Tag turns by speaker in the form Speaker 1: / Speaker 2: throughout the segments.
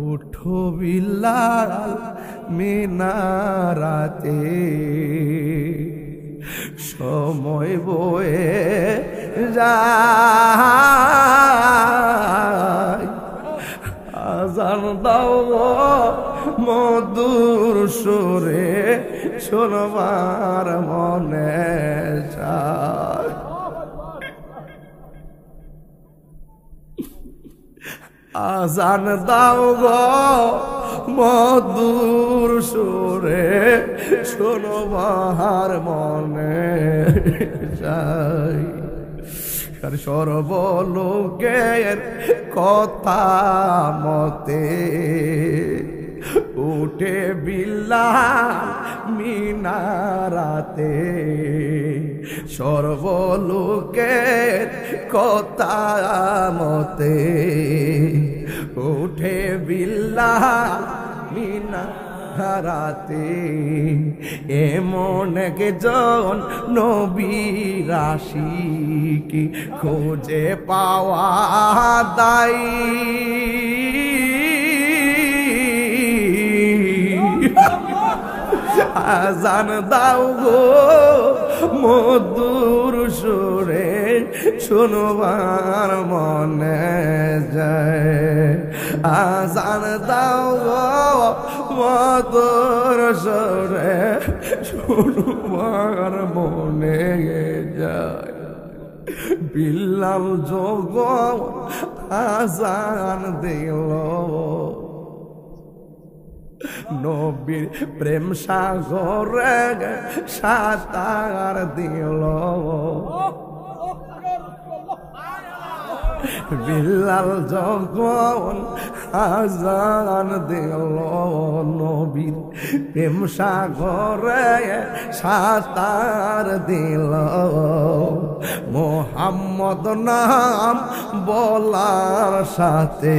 Speaker 1: উঠো বিলাল মিনারাতে, সময় বয়ে যায়। আজান দাও গো মধুর সুরে, শোনবার মনে চায়। আজান দাও গো মধুর সুরে, শোনবার মনে চায়। সর্বলোকের কথা মতে উঠে বিলাল মিনারাতে, সর্বলোকের কথা মতে উঠে বিলাল মিনারাতে। এমন একজন নবীর আশিকি খুঁজে পাওয়া দায়। আজান দাও গো মধুর সুরে, শুনবার মনে যায়। আজান দাও গো মধুর সুরে, শুনবার মনে যায়। বিলাল যখন আজান দিল, নবীর প্রেম সাগরে সাঁতার দিল। বিলাল যখন আজান দিল, নবীর প্রেম সাগরে সাঁতার দিল। মোহাম্মদ নাম বলার সাথে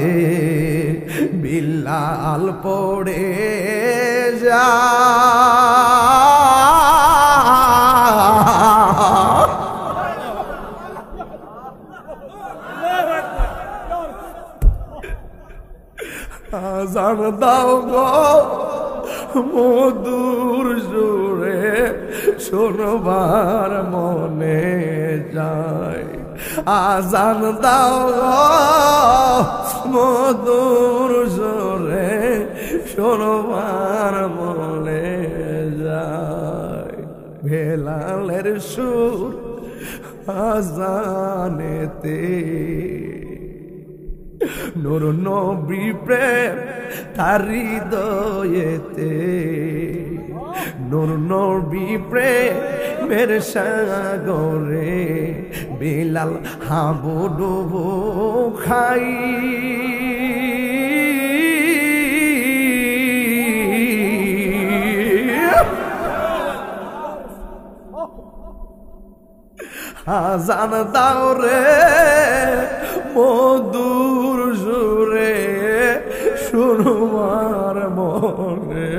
Speaker 1: বিলাল পড়ে যায়। আজান দাও গো মধুর সুরে, শোনবার মনে যায়। আজান দাও গো মধুর সুরে, শোনবার মনে যায়। বেলালের সুর আজানেতে, নূর নবী প্রেম তার হৃদয়েতে। নূর নবী প্রেমের সাগরে বিলাল হাবুডুবু খাই। আজান দাও রে মধুর সুরে, শুনবার মনে